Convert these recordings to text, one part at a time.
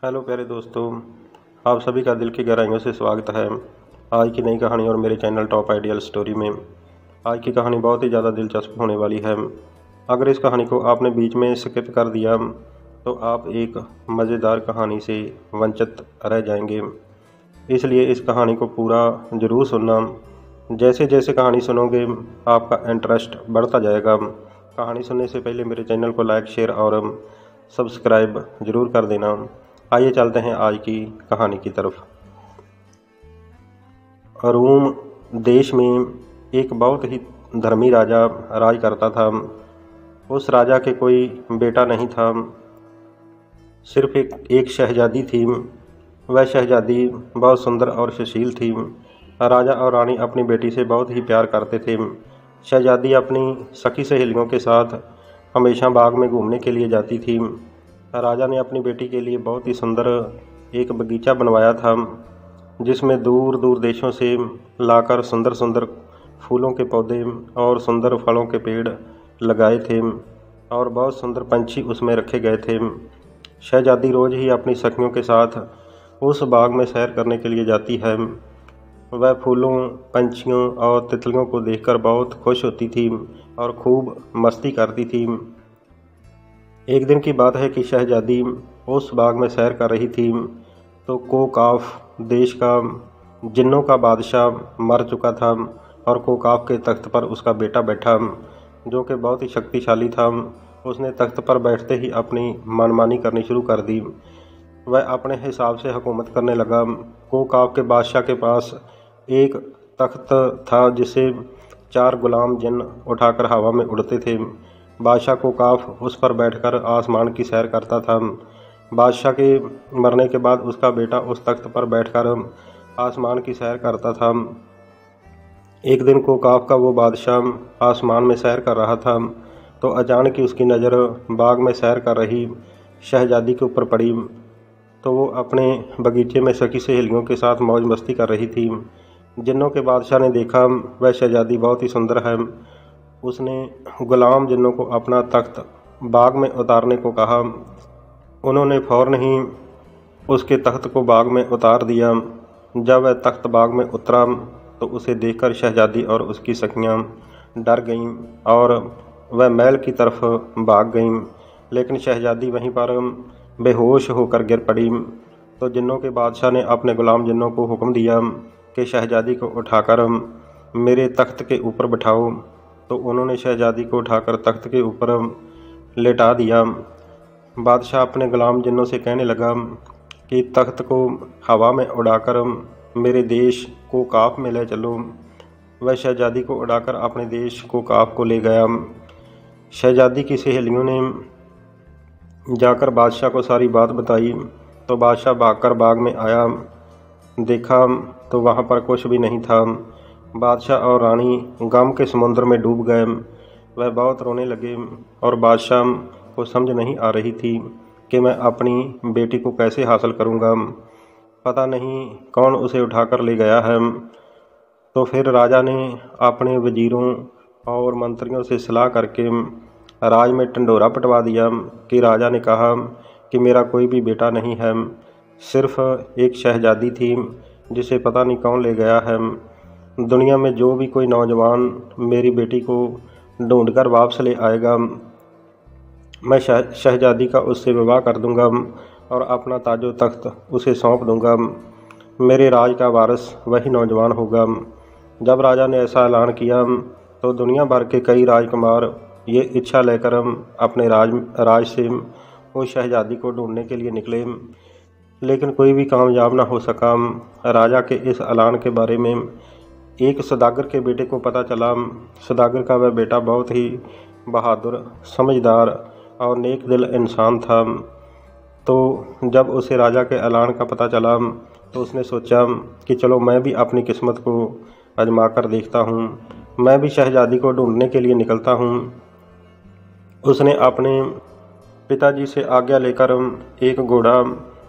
Hello प्यारे दोस्तों, आप सभी का दिल की गहराइयों से स्वागत है आज की नई कहानी और मेरे चैनल टॉप आइडियल स्टोरी में। आज की कहानी बहुत ही ज़्यादा दिलचस्प होने वाली है। अगर इस कहानी को आपने बीच में स्किप कर दिया तो आप एक मज़ेदार कहानी से वंचित रह जाएंगे। इसलिए इस कहानी को पूरा ज़रूर सुनना। जैसे जैसे कहानी सुनोगे आपका इंटरेस्ट बढ़ता जाएगा। कहानी सुनने से पहले मेरे चैनल को लाइक, शेयर और सब्सक्राइब ज़रूर कर देना। आइए चलते हैं आज की कहानी की तरफ। रोम देश में एक बहुत ही धर्मी राजा राज करता था। उस राजा के कोई बेटा नहीं था, सिर्फ एक शहजादी थी। वह शहजादी बहुत सुंदर और सुशील थी। राजा और रानी अपनी बेटी से बहुत ही प्यार करते थे। शहजादी अपनी सखी सहेलियों के साथ हमेशा बाग में घूमने के लिए जाती थी। राजा ने अपनी बेटी के लिए बहुत ही सुंदर एक बगीचा बनवाया था, जिसमें दूर दूर देशों से लाकर सुंदर सुंदर फूलों के पौधे और सुंदर फलों के पेड़ लगाए थे और बहुत सुंदर पंछी उसमें रखे गए थे। शहजादी रोज़ ही अपनी सखियों के साथ उस बाग में सैर करने के लिए जाती है। वह फूलों, पंछियों और तितलियों को देखकर बहुत खुश होती थी और खूब मस्ती करती थी। एक दिन की बात है कि शहजादी उस बाग में सैर कर रही थी तो कोकाफ देश का जिन्नों का बादशाह मर चुका था और कोकाफ के तख्त पर उसका बेटा बैठा, जो कि बहुत ही शक्तिशाली था। उसने तख्त पर बैठते ही अपनी मनमानी करनी शुरू कर दी। वह अपने हिसाब से हुकूमत करने लगा। कोकाफ के बादशाह के पास एक तख्त था जिसे 4 गुलाम जिन्न उठाकर हवा में उड़ते थे। बादशाह कोकाफ उस पर बैठकर आसमान की सैर करता था। बादशाह के मरने के बाद उसका बेटा उस तख्त पर बैठकर आसमान की सैर करता था। एक दिन कोकाफ का वो बादशाह आसमान में सैर कर रहा था तो अचानक ही उसकी नज़र बाग में सैर कर रही शहजादी के ऊपर पड़ी। तो वो अपने बगीचे में सखी सहेलियों के साथ मौज मस्ती कर रही थी। जिन्नों के बादशाह ने देखा वह शहजादी बहुत ही सुंदर है। उसने गुलाम जिन्नों को अपना तख्त बाग में उतारने को कहा। उन्होंने फौरन ही उसके तख्त को बाग में उतार दिया। जब वह तख्त बाग में उतरा तो उसे देखकर शहजादी और उसकी सखियां डर गईं और वह महल की तरफ भाग गईं, लेकिन शहजादी वहीं पर बेहोश होकर गिर पड़ी। तो जिन्नों के बादशाह ने अपने गुलाम जिन्नों को हुक्म दिया कि शहजादी को उठाकर मेरे तख्त के ऊपर बिठाओ। तो उन्होंने शहजादी को उठाकर तख्त के ऊपर लेटा दिया। बादशाह अपने गुलाम जिन्नों से कहने लगा कि तख्त को हवा में उड़ाकर मेरे देश कोकाफ में ले चलो। वह शहजादी को उड़ाकर अपने देश कोकाफ को ले गया। शहजादी की सहेलियों ने जाकर बादशाह को सारी बात बताई तो बादशाह भागकर बाग में आया। देखा तो वहाँ पर कुछ भी नहीं था। बादशाह और रानी गम के समुद्र में डूब गए। वह बहुत रोने लगे और बादशाह को समझ नहीं आ रही थी कि मैं अपनी बेटी को कैसे हासिल करूँगा। पता नहीं कौन उसे उठाकर ले गया है। तो फिर राजा ने अपने वजीरों और मंत्रियों से सलाह करके राज में ढिंढोरा पिटवा दिया कि राजा ने कहा कि मेरा कोई भी बेटा नहीं है, सिर्फ एक शहजादी थी जिसे पता नहीं कौन ले गया है। दुनिया में जो भी कोई नौजवान मेरी बेटी को ढूंढकर वापस ले आएगा, मैं शहजादी का उससे विवाह कर दूंगा और अपना ताजो तख्त उसे सौंप दूंगा। मेरे राज का वारिस वही नौजवान होगा। जब राजा ने ऐसा ऐलान किया तो दुनिया भर के कई राजकुमार ये इच्छा लेकर अपने राज से उस शहजादी को ढूंढने के लिए निकले, लेकिन कोई भी कामयाब न हो सका। राजा के इस ऐलान के बारे में एक सौदागर के बेटे को पता चला। सौदागर का वह बेटा बहुत ही बहादुर, समझदार और नेक दिल इंसान था। तो जब उसे राजा के ऐलान का पता चला तो उसने सोचा कि चलो मैं भी अपनी किस्मत को आजमा कर देखता हूँ, मैं भी शहजादी को ढूंढने के लिए निकलता हूँ। उसने अपने पिताजी से आज्ञा लेकर एक घोड़ा,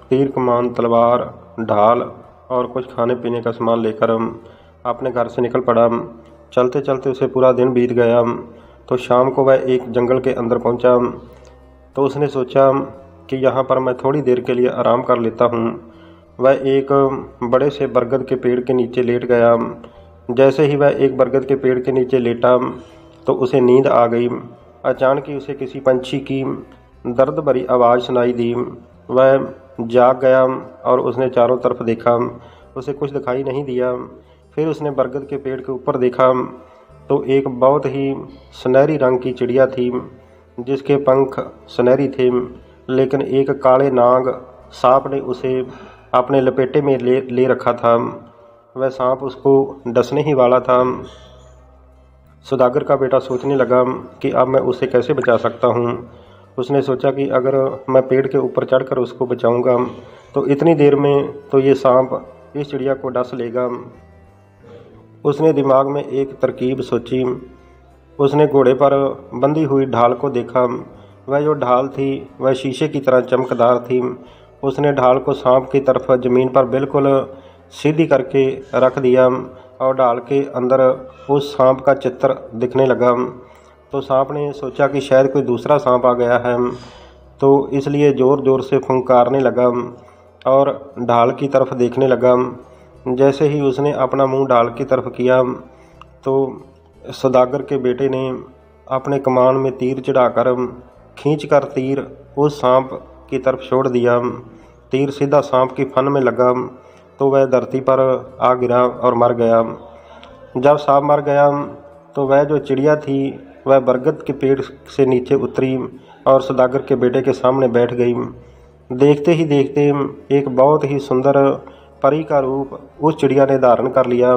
तीर कमान, तलवार, ढाल और कुछ खाने पीने का सामान लेकर अपने घर से निकल पड़ा। चलते चलते उसे पूरा दिन बीत गया। तो शाम को वह एक जंगल के अंदर पहुंचा। तो उसने सोचा कि यहाँ पर मैं थोड़ी देर के लिए आराम कर लेता हूँ। वह एक बड़े से बरगद के पेड़ के नीचे लेट गया। जैसे ही वह एक बरगद के पेड़ के नीचे लेटा तो उसे नींद आ गई। अचानक ही उसे किसी पंछी की दर्द भरी आवाज़ सुनाई दी। वह जाग गया और उसने चारों तरफ देखा। उसे कुछ दिखाई नहीं दिया। फिर उसने बरगद के पेड़ के ऊपर देखा तो एक बहुत ही सुनहरी रंग की चिड़िया थी, जिसके पंख सुनहरी थे, लेकिन एक काले नाग सांप ने उसे अपने लपेटे में ले रखा था। वह सांप उसको डसने ही वाला था। सौदागर का बेटा सोचने लगा कि अब मैं उसे कैसे बचा सकता हूँ। उसने सोचा कि अगर मैं पेड़ के ऊपर चढ़कर उसको बचाऊंगा तो इतनी देर में तो ये सांप इस चिड़िया को डस लेगा। उसने दिमाग में एक तरकीब सोची। उसने घोड़े पर बंधी हुई ढाल को देखा। वह जो ढाल थी वह शीशे की तरह चमकदार थी। उसने ढाल को सांप की तरफ ज़मीन पर बिल्कुल सीधी करके रख दिया और ढाल के अंदर उस सांप का चित्र दिखने लगा। तो सांप ने सोचा कि शायद कोई दूसरा सांप आ गया है, तो इसलिए ज़ोर ज़ोर से फुंकारने लगा और ढाल की तरफ देखने लगा। जैसे ही उसने अपना मुंह ढाल की तरफ किया तो सौदागर के बेटे ने अपने कमान में तीर चढ़ाकर खींचकर तीर उस सांप की तरफ छोड़ दिया। तीर सीधा सांप की फन में लगा तो वह धरती पर आ गिरा और मर गया। जब सांप मर गया तो वह जो चिड़िया थी वह बरगद के पेड़ से नीचे उतरी और सौदागर के बेटे के सामने बैठ गई। देखते ही देखते एक बहुत ही सुंदर परी का रूप उस चिड़िया ने धारण कर लिया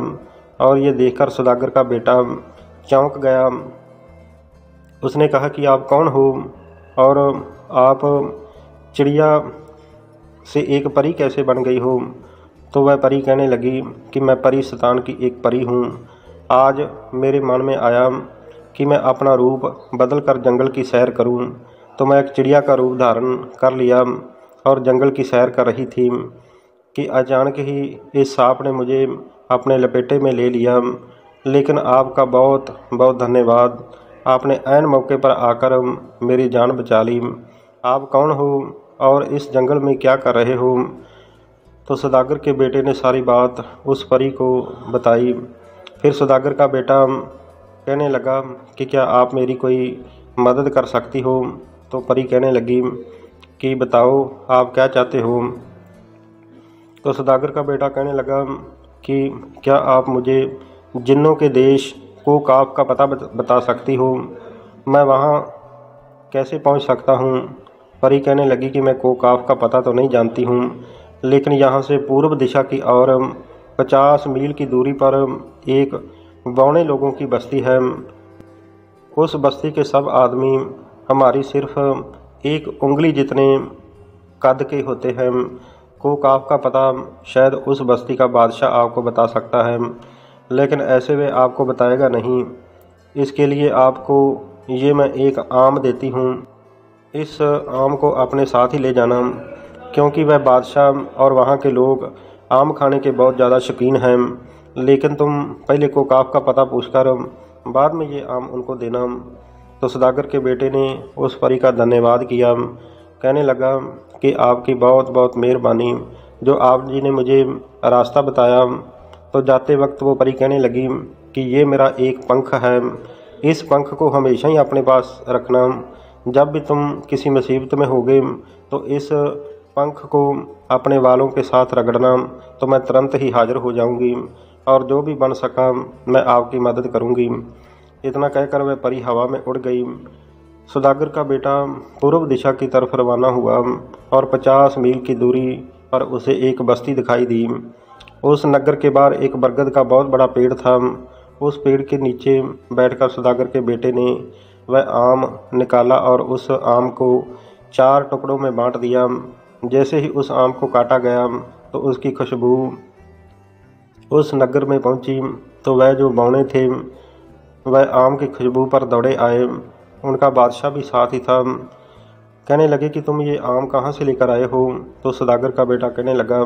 और ये देखकर सौदागर का बेटा चौंक गया। उसने कहा कि आप कौन हो और आप चिड़िया से एक परी कैसे बन गई हो? तो वह परी कहने लगी कि मैं परी शैतान की एक परी हूँ। आज मेरे मन में आया कि मैं अपना रूप बदल कर जंगल की सैर करूँ, तो मैं एक चिड़िया का रूप धारण कर लिया और जंगल की सैर कर रही थी कि अचानक ही इस सांप ने मुझे अपने लपेटे में ले लिया। लेकिन आपका बहुत बहुत धन्यवाद, आपने ऐन मौके पर आकर मेरी जान बचा ली। आप कौन हो और इस जंगल में क्या कर रहे हो? तो सौदागर के बेटे ने सारी बात उस परी को बताई। फिर सौदागर का बेटा कहने लगा कि क्या आप मेरी कोई मदद कर सकती हो? तो परी कहने लगी कि बताओ आप क्या चाहते हो? तो सौदागर का बेटा कहने लगा कि क्या आप मुझे जिन्नों के देश को काफ का पता बता सकती हो? मैं वहाँ कैसे पहुँच सकता हूँ? परी कहने लगी कि मैं कोकाफ का पता तो नहीं जानती हूँ, लेकिन यहाँ से पूर्व दिशा की ओर 50 मील की दूरी पर एक बौने लोगों की बस्ती है। उस बस्ती के सब आदमी हमारी सिर्फ एक उंगली जितने कद के होते हैं। कोकाफ का पता शायद उस बस्ती का बादशाह आपको बता सकता है, लेकिन ऐसे वे आपको बताएगा नहीं। इसके लिए आपको ये मैं एक आम देती हूँ। इस आम को अपने साथ ही ले जाना, क्योंकि वह बादशाह और वहाँ के लोग आम खाने के बहुत ज़्यादा शौकीन हैं। लेकिन तुम पहले कोकाफ का पता पूछकर बाद में ये आम उनको देना। तो सौदागर के बेटे ने उस परी का धन्यवाद किया। कहने लगा कि आपकी बहुत बहुत मेहरबानी, जो आप जी ने मुझे रास्ता बताया। तो जाते वक्त वो परी कहने लगी कि ये मेरा एक पंख है, इस पंख को हमेशा ही अपने पास रखना। जब भी तुम किसी मुसीबत में होगे तो इस पंख को अपने वालों के साथ रगड़ना, तो मैं तुरंत ही हाजिर हो जाऊंगी और जो भी बन सका मैं आपकी मदद करूंगी। इतना कहकर वह परी हवा में उड़ गई। सौदागर का बेटा पूर्व दिशा की तरफ रवाना हुआ और 50 मील की दूरी पर उसे एक बस्ती दिखाई दी। उस नगर के बाहर एक बरगद का बहुत बड़ा पेड़ था। उस पेड़ के नीचे बैठकर सौदागर के बेटे ने वह आम निकाला और उस आम को 4 टुकड़ों में बांट दिया। जैसे ही उस आम को काटा गया तो उसकी खुशबू उस नगर में पहुंची, तो वह जो बौने थे वह आम की खुशबू पर दौड़े आए। उनका बादशाह भी साथ ही था। कहने लगे कि तुम ये आम कहाँ से लेकर आए हो? तो सौदागर का बेटा कहने लगा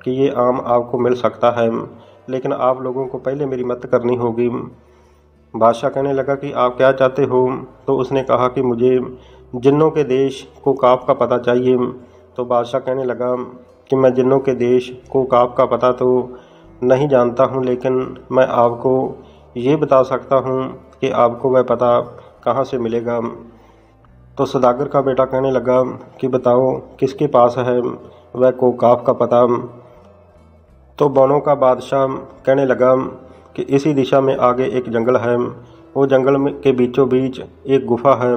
कि ये आम आपको मिल सकता है, लेकिन आप लोगों को पहले मेरी मदद करनी होगी। बादशाह कहने लगा कि आप क्या चाहते हो? तो उसने कहा कि मुझे जिन्नों के देश को काफ का पता चाहिए। तो बादशाह कहने लगा कि मैं जिन्नों के देश को काफ का पता तो नहीं जानता हूँ, लेकिन मैं आपको ये बता सकता हूँ कि आपको वह पता कहाँ से मिलेगा। तो सौदागर का बेटा कहने लगा कि बताओ किसके पास है वह कोकाफ का पता। तो बनों का बादशाह कहने लगा कि इसी दिशा में आगे एक जंगल है, वो जंगल के बीचों बीच एक गुफा है।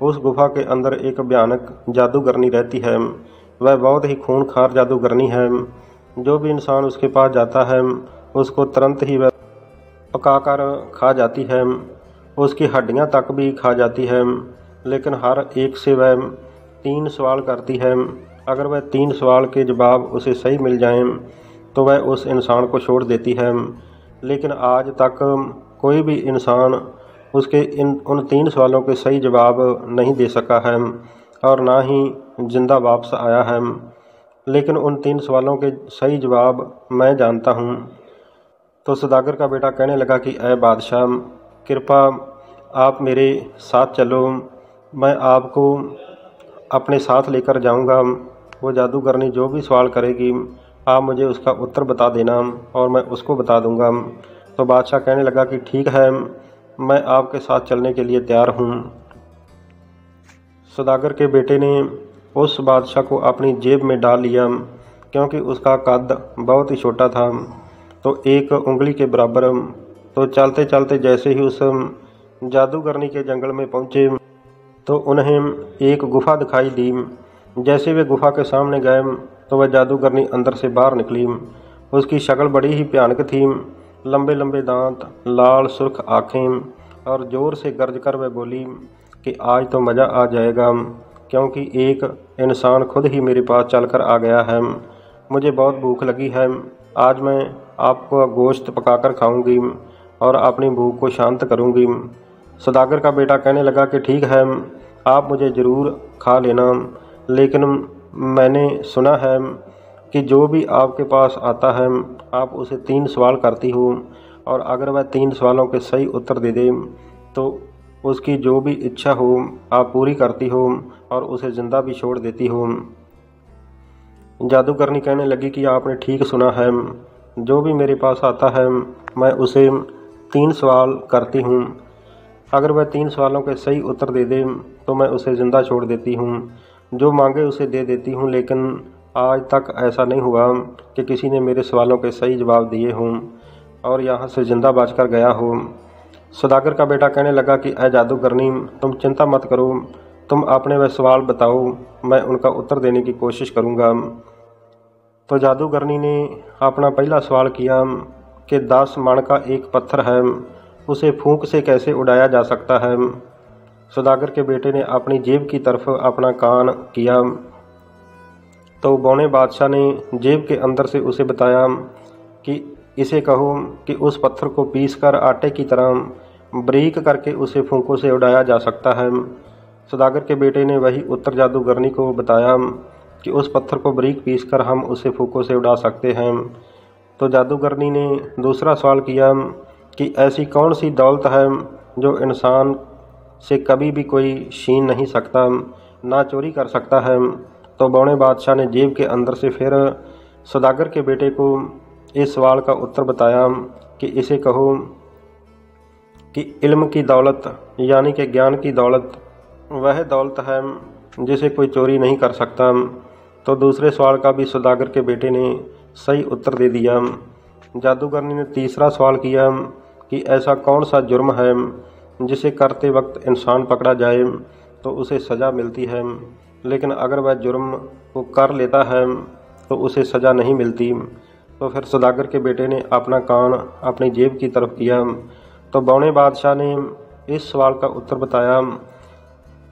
उस गुफा के अंदर एक भयानक जादूगरनी रहती है। वह बहुत ही खूंखार जादूगरनी है। जो भी इंसान उसके पास जाता है उसको तुरंत ही वह पकाकर खा जाती है, उसकी हड्डियां तक भी खा जाती है। लेकिन हर एक से वह 3 सवाल करती है। अगर वह 3 सवाल के जवाब उसे सही मिल जाएं तो वह उस इंसान को छोड़ देती है। लेकिन आज तक कोई भी इंसान उसके उन 3 सवालों के सही जवाब नहीं दे सका है और ना ही जिंदा वापस आया है। लेकिन उन 3 सवालों के सही जवाब मैं जानता हूँ। तो सौदागर का बेटा कहने लगा कि ऐ बादशाह, कृपा आप मेरे साथ चलो, मैं आपको अपने साथ लेकर जाऊंगा। वो जादूगरनी जो भी सवाल करेगी आप मुझे उसका उत्तर बता देना और मैं उसको बता दूंगा। तो बादशाह कहने लगा कि ठीक है, मैं आपके साथ चलने के लिए तैयार हूँ। सौदागर के बेटे ने उस बादशाह को अपनी जेब में डाल लिया, क्योंकि उसका कद बहुत ही छोटा था, तो 1 उंगली के बराबर। तो चलते चलते जैसे ही उस जादूगरनी के जंगल में पहुँचे तो उन्हें एक गुफा दिखाई दी। जैसे वे गुफा के सामने गए तो वह जादूगरनी अंदर से बाहर निकली। उसकी शक्ल बड़ी ही भयानक थी, लंबे लंबे दांत, लाल सुर्ख आँखें, और ज़ोर से गरज कर वह बोली कि आज तो मज़ा आ जाएगा, क्योंकि एक इंसान खुद ही मेरे पास चलकर आ गया है। मुझे बहुत भूख लगी है, आज मैं आपको गोश्त पकाकर खाऊंगी और अपनी भूख को शांत करूंगी। सौदागर का बेटा कहने लगा कि ठीक है, आप मुझे ज़रूर खा लेना, लेकिन मैंने सुना है कि जो भी आपके पास आता है आप उसे 3 सवाल करती हो, और अगर वह 3 सवालों के सही उत्तर दे दे तो उसकी जो भी इच्छा हो आप पूरी करती हो और उसे ज़िंदा भी छोड़ देती हो। जादूगरनी कहने लगी कि आपने ठीक सुना है, जो भी मेरे पास आता है मैं उसे 3 सवाल करती हूँ। अगर वह 3 सवालों के सही उत्तर दे दे तो मैं उसे ज़िंदा छोड़ देती हूँ, जो मांगे उसे दे देती हूँ। लेकिन आज तक ऐसा नहीं हुआ कि किसी ने मेरे सवालों के सही जवाब दिए हों और यहाँ से ज़िंदा बचकर गया हो। सौदागर का बेटा कहने लगा कि ऐ जादूगरनी, तुम चिंता मत करो, तुम अपने वह सवाल बताओ, मैं उनका उत्तर देने की कोशिश करूँगा। तो जादूगरनी ने अपना पहला सवाल किया कि 10 मण का एक पत्थर है, उसे फूंक से कैसे उड़ाया जा सकता है। सौदागर के बेटे ने अपनी जेब की तरफ अपना कान किया तो बौने बादशाह ने जेब के अंदर से उसे बताया कि इसे कहो कि उस पत्थर को पीसकर आटे की तरह बारीक करके उसे फूंकों से उड़ाया जा सकता है। सौदागर के बेटे ने वही उत्तर जादूगरनी को बताया कि उस पत्थर को बारीक पीसकर हम उसे फूंकों से उड़ा सकते हैं। तो जादूगरनी ने दूसरा सवाल किया कि ऐसी कौन सी दौलत है जो इंसान से कभी भी कोई छीन नहीं सकता, ना चोरी कर सकता है। तो बौने बादशाह ने जेब के अंदर से फिर सौदागर के बेटे को इस सवाल का उत्तर बताया कि इसे कहो कि इल्म की दौलत यानी कि ज्ञान की दौलत वह दौलत है जिसे कोई चोरी नहीं कर सकता। तो दूसरे सवाल का भी सौदागर के बेटे ने सही उत्तर दे दिया। जादूगरनी ने तीसरा सवाल किया कि ऐसा कौन सा जुर्म है जिसे करते वक्त इंसान पकड़ा जाए तो उसे सज़ा मिलती है, लेकिन अगर वह जुर्म को कर लेता है तो उसे सज़ा नहीं मिलती। तो फिर सौदागर के बेटे ने अपना कान अपनी जेब की तरफ किया तो बौने बादशाह ने इस सवाल का उत्तर बताया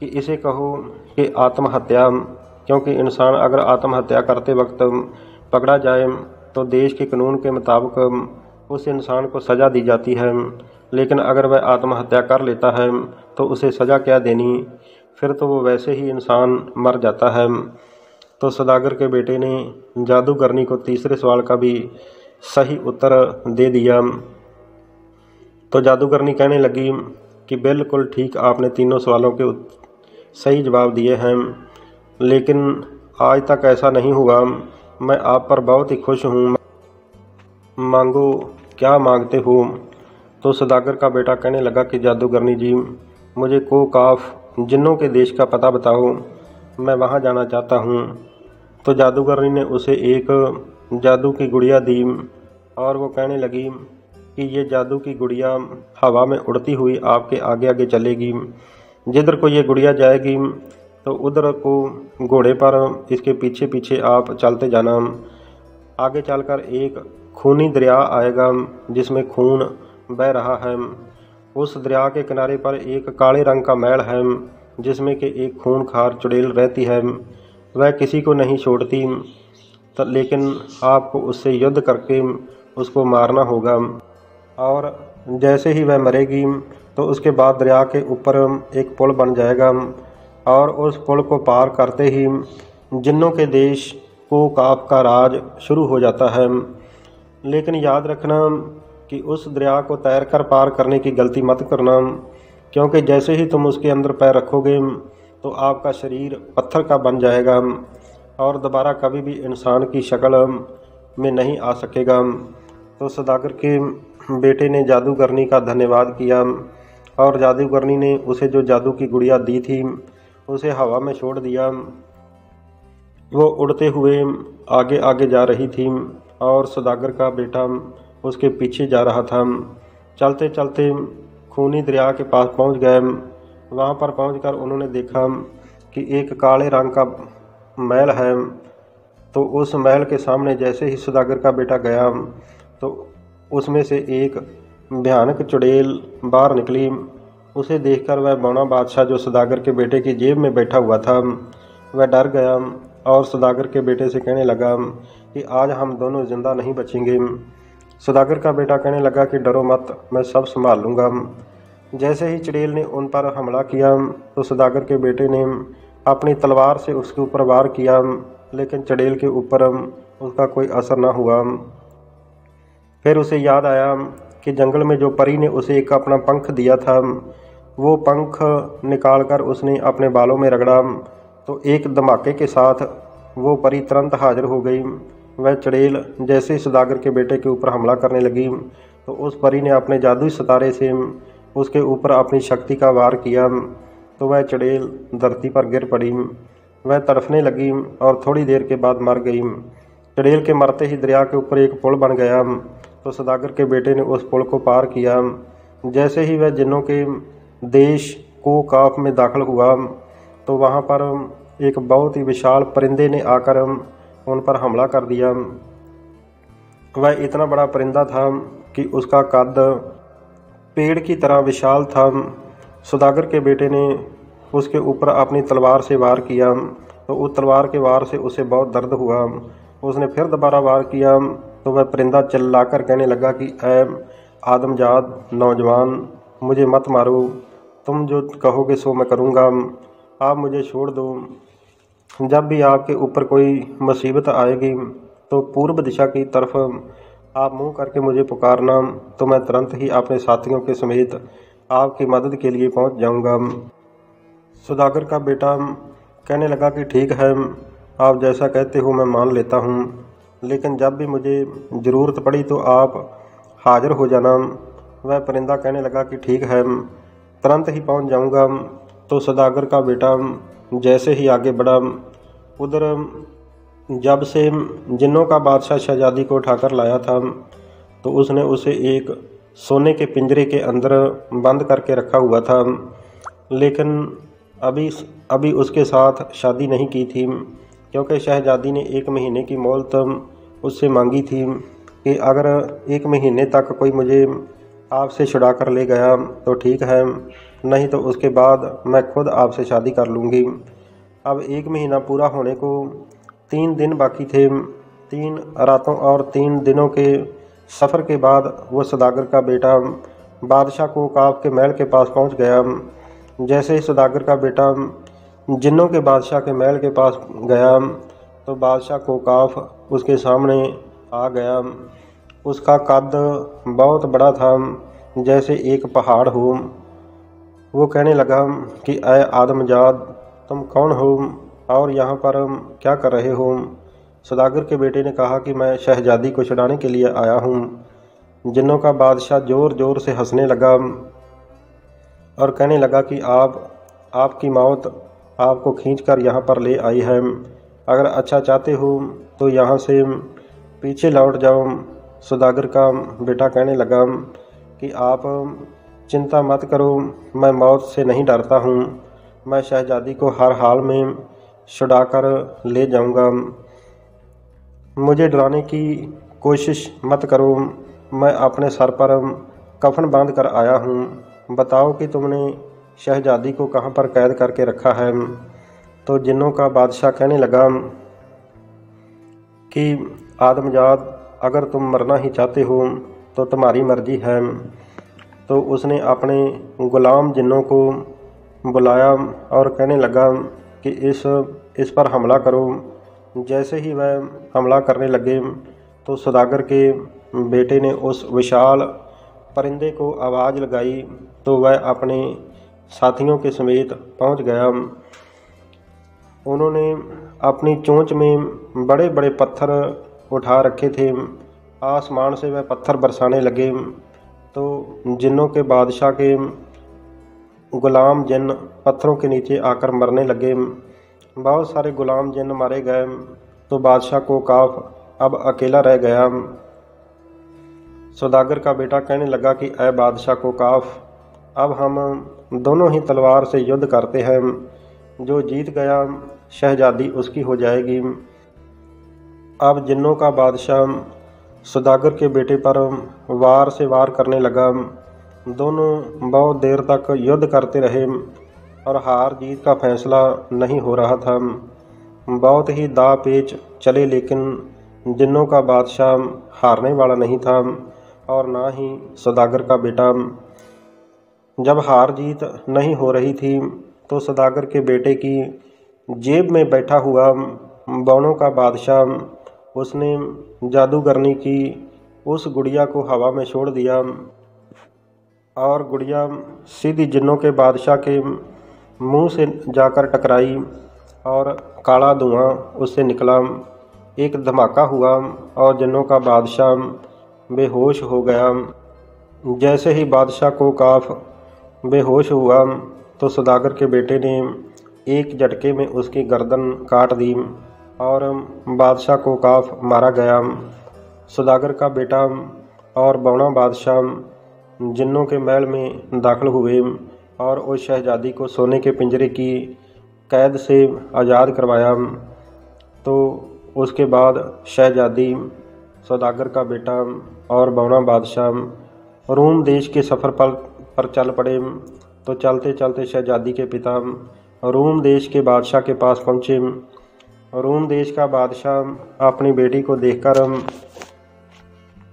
कि इसे कहो कि आत्महत्या, क्योंकि इंसान अगर आत्महत्या करते वक्त पकड़ा जाए तो देश के कानून के मुताबिक उस इंसान को सज़ा दी जाती है, लेकिन अगर वह आत्महत्या कर लेता है तो उसे सज़ा क्या देनी, फिर तो वो वैसे ही इंसान मर जाता है। तो सौदागर के बेटे ने जादूगरनी को तीसरे सवाल का भी सही उत्तर दे दिया। तो जादूगरनी कहने लगी कि बिल्कुल ठीक, आपने तीनों सवालों के सही जवाब दिए हैं, लेकिन आज तक ऐसा नहीं हुआ। मैं आप पर बहुत ही खुश हूँ। मांगो, क्या मांगते हो? तो सौदागर का बेटा कहने लगा कि जादूगरनी जी, मुझे कोकाफ जिन्नों के देश का पता बताओ, मैं वहाँ जाना चाहता हूँ। तो जादूगरनी ने उसे एक जादू की गुड़िया दी और वो कहने लगी कि ये जादू की गुड़िया हवा में उड़ती हुई आपके आगे आगे चलेगी। जिधर को ये गुड़िया जाएगी तो उधर को घोड़े पर इसके पीछे पीछे आप चलते जाना। आगे चलकर एक खूनी दरिया आएगा जिसमें खून बह रहा है। उस दरिया के किनारे पर एक काले रंग का महल है जिसमें कि एक खूंखार चुड़ैल रहती है। वह किसी को नहीं छोड़ती, लेकिन आपको उससे युद्ध करके उसको मारना होगा। और जैसे ही वह मरेगी तो उसके बाद दरिया के ऊपर एक पुल बन जाएगा और उस पुल को पार करते ही जिन्नों के देश कोकाफ का राज शुरू हो जाता है। लेकिन याद रखना कि उस दरिया को तैरकर पार करने की गलती मत करना, क्योंकि जैसे ही तुम उसके अंदर पैर रखोगे तो आपका शरीर पत्थर का बन जाएगा और दोबारा कभी भी इंसान की शक्ल में नहीं आ सकेगा। तो सौदागर के बेटे ने जादूगरनी का धन्यवाद किया और जादूगरनी ने उसे जो जादू की गुड़िया दी थी उसे हवा में छोड़ दिया। वो उड़ते हुए आगे आगे जा रही थी और सौदागर का बेटा उसके पीछे जा रहा था। चलते चलते खूनी दरिया के पास पहुंच गए। वहां पर पहुंचकर उन्होंने देखा कि एक काले रंग का महल है। तो उस महल के सामने जैसे ही सौदागर का बेटा गया तो उसमें से एक भयानक चुड़ैल बाहर निकली। उसे देखकर वह बौना बादशाह जो सौदागर के बेटे की जेब में बैठा हुआ था वह डर गया और सौदागर के बेटे से कहने लगा कि आज हम दोनों जिंदा नहीं बचेंगे। सौदागर का बेटा कहने लगा कि डरो मत, मैं सब संभाल लूँगा। जैसे ही चुड़ैल ने उन पर हमला किया तो सौदागर के बेटे ने अपनी तलवार से उसके ऊपर वार किया, लेकिन चुड़ैल के ऊपर उसका कोई असर न हुआ। फिर उसे याद आया कि जंगल में जो परी ने उसे एक अपना पंख दिया था, वो पंख निकालकर उसने अपने बालों में रगड़ा तो एक धमाके के साथ वो परी तुरंत हाजिर हो गई। वह चुड़ैल जैसे ही सौदागर के बेटे के ऊपर हमला करने लगी तो उस परी ने अपने जादुई सितारे से उसके ऊपर अपनी शक्ति का वार किया तो वह चुड़ैल धरती पर गिर पड़ी। वह तड़फने लगी और थोड़ी देर के बाद मर गई। चुड़ैल के मरते ही दरिया के ऊपर एक पुल बन गया तो सौदागर के बेटे ने उस पुल को पार किया। जैसे ही वह जिन्नों के देश कोकाफ में दाखिल हुआ तो वहाँ पर एक बहुत ही विशाल परिंदे ने आकर उन पर हमला कर दिया। वह इतना बड़ा परिंदा था कि उसका कद पेड़ की तरह विशाल था। सौदागर के बेटे ने उसके ऊपर अपनी तलवार से वार किया तो उस तलवार के वार से उसे बहुत दर्द हुआ। उसने फिर दोबारा वार किया तो वह परिंदा चिल्लाकर कहने लगा कि ऐ आदमजाद नौजवान, मुझे मत मारो, तुम जो कहोगे सो मैं करूँगा, आप मुझे छोड़ दो। जब भी आपके ऊपर कोई मुसीबत आएगी तो पूर्व दिशा की तरफ आप मुंह करके मुझे पुकारना, तो मैं तुरंत ही अपने साथियों के समेत आपकी मदद के लिए पहुंच जाऊंगा। सौदागर का बेटा कहने लगा कि ठीक है, आप जैसा कहते हो मैं मान लेता हूं, लेकिन जब भी मुझे ज़रूरत पड़ी तो आप हाजिर हो जाना। वह परिंदा कहने लगा कि ठीक है, तुरंत ही पहुंच जाऊंगा। तो सौदागर का बेटा जैसे ही आगे बढ़ा, उधर जब से जिन्नों का बादशाह शहजादी को उठाकर लाया था तो उसने उसे एक सोने के पिंजरे के अंदर बंद करके रखा हुआ था, लेकिन अभी उसके साथ शादी नहीं की थी, क्योंकि शहजादी ने 1 महीने की मोहलत उससे मांगी थी कि अगर 1 महीने तक कोई मुझे आपसे छुड़ा कर ले गया तो ठीक है, नहीं तो उसके बाद मैं खुद आपसे शादी कर लूँगी। अब 1 महीना पूरा होने को 3 दिन बाकी थे। 3 रातों और 3 दिनों के सफ़र के बाद वो सौदागर का बेटा बादशाह कोकाफ के महल के पास पहुंच गया। जैसे ही सौदागर का बेटा जिन्नों के बादशाह के महल के पास गया तो बादशाह कोकाफ उसके सामने आ गया। उसका कद बहुत बड़ा था, जैसे एक पहाड़ हो। वो कहने लगा कि ऐ आदमजाद तुम कौन हो और यहाँ पर क्या कर रहे हो? सौदागर के बेटे ने कहा कि मैं शहजादी को छुड़ाने के लिए आया हूँ। जिन्नों का बादशाह ज़ोर ज़ोर से हंसने लगा और कहने लगा कि आपकी मौत आपको खींचकर यहाँ पर ले आई है। अगर अच्छा चाहते हो तो यहाँ से पीछे लौट जाओ। सौदागर का बेटा कहने लगा कि आप चिंता मत करो, मैं मौत से नहीं डरता हूँ। मैं शहजादी को हर हाल में छुड़ाकर ले जाऊँगा। मुझे डराने की कोशिश मत करो। मैं अपने सर पर कफन बांध कर आया हूँ। बताओ कि तुमने शहजादी को कहाँ पर कैद करके रखा है? तो जिन्नों का बादशाह कहने लगा कि आदमजाद, अगर तुम मरना ही चाहते हो तो तुम्हारी मर्जी है। तो उसने अपने गुलाम जिन्नों को बुलाया और कहने लगा कि इस पर हमला करो। जैसे ही वह हमला करने लगे तो सौदागर के बेटे ने उस विशाल परिंदे को आवाज़ लगाई तो वह अपने साथियों के समेत पहुंच गया। उन्होंने अपनी चोंच में बड़े बड़े पत्थर उठा रखे थे। आसमान से वह पत्थर बरसाने लगे तो जिन्नों के बादशाह के गुलाम जिन्न पत्थरों के नीचे आकर मरने लगे। बहुत सारे गुलाम जिन्न मारे गए तो बादशाह को काफ अब अकेला रह गया। सौदागर का बेटा कहने लगा कि ऐ बादशाह को काफ, अब हम दोनों ही तलवार से युद्ध करते हैं। जो जीत गया शहजादी उसकी हो जाएगी। अब जिन्नों का बादशाह सौदागर के बेटे पर वार से वार करने लगा। दोनों बहुत देर तक युद्ध करते रहे और हार जीत का फैसला नहीं हो रहा था। बहुत ही दाव पेच चले, लेकिन जिन्नों का बादशाह हारने वाला नहीं था और ना ही सौदागर का बेटा। जब हार जीत नहीं हो रही थी तो सौदागर के बेटे की जेब में बैठा हुआ बौनों का बादशाह, उसने जादूगरनी की उस गुड़िया को हवा में छोड़ दिया और गुड़िया सीधी जिन्नों के बादशाह के मुंह से जाकर टकराई और काला धुआं उससे निकला। एक धमाका हुआ और जिन्नों का बादशाह बेहोश हो गया। जैसे ही बादशाह को काफ बेहोश हुआ तो सौदागर के बेटे ने एक झटके में उसकी गर्दन काट दी और बादशाह को काफ मारा गया। सौदागर का बेटा और बौना बादशाह जिन्नों के महल में दाखिल हुए और उस शहजादी को सोने के पिंजरे की कैद से आज़ाद करवाया। तो उसके बाद शहजादी, सौदागर का बेटा और बौना बादशाह रूम देश के सफ़र पर चल पड़े। तो चलते चलते शहजादी के पिता रूम देश के बादशाह के पास पहुँचे। रूम देश का बादशाह अपनी बेटी को देखकर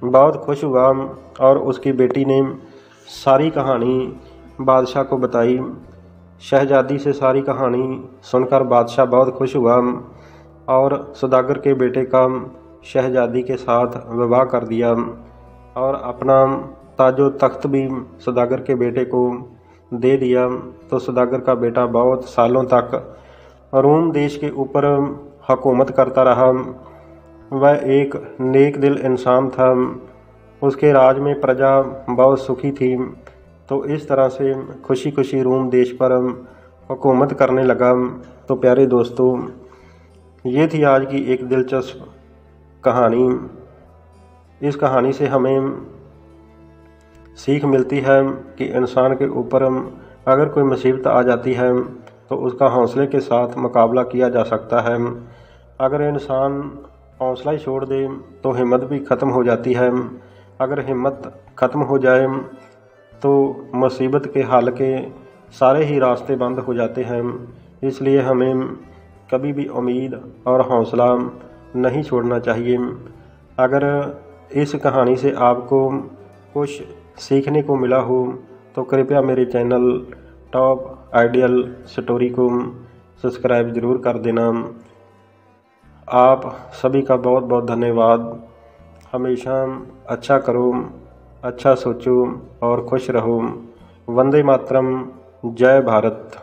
बहुत खुश हुआ और उसकी बेटी ने सारी कहानी बादशाह को बताई। शहजादी से सारी कहानी सुनकर बादशाह बहुत खुश हुआ और सौदागर के बेटे का शहजादी के साथ विवाह कर दिया और अपना ताजो तख्त भी सौदागर के बेटे को दे दिया। तो सौदागर का बेटा बहुत सालों तक रूम देश के ऊपर हुकूमत करता रहा। वह एक नेक दिल इंसान था। उसके राज में प्रजा बहुत सुखी थी। तो इस तरह से खुशी खुशी रूम देश पर हुकूमत करने लगा। तो प्यारे दोस्तों, ये थी आज की एक दिलचस्प कहानी। इस कहानी से हमें सीख मिलती है कि इंसान के ऊपर अगर कोई मुसीबत आ जाती है तो उसका हौसले के साथ मुकाबला किया जा सकता है। अगर इंसान हौसला ही छोड़ दे तो हिम्मत भी ख़त्म हो जाती है। अगर हिम्मत ख़त्म हो जाए तो मुसीबत के हल के सारे ही रास्ते बंद हो जाते हैं। इसलिए हमें कभी भी उम्मीद और हौसला नहीं छोड़ना चाहिए। अगर इस कहानी से आपको कुछ सीखने को मिला हो तो कृपया मेरे चैनल टॉप आइडियल स्टोरी को सब्सक्राइब ज़रूर कर देना। आप सभी का बहुत बहुत धन्यवाद। हमेशा अच्छा करो, अच्छा सोचो और खुश रहो। वंदे मातरम। जय भारत।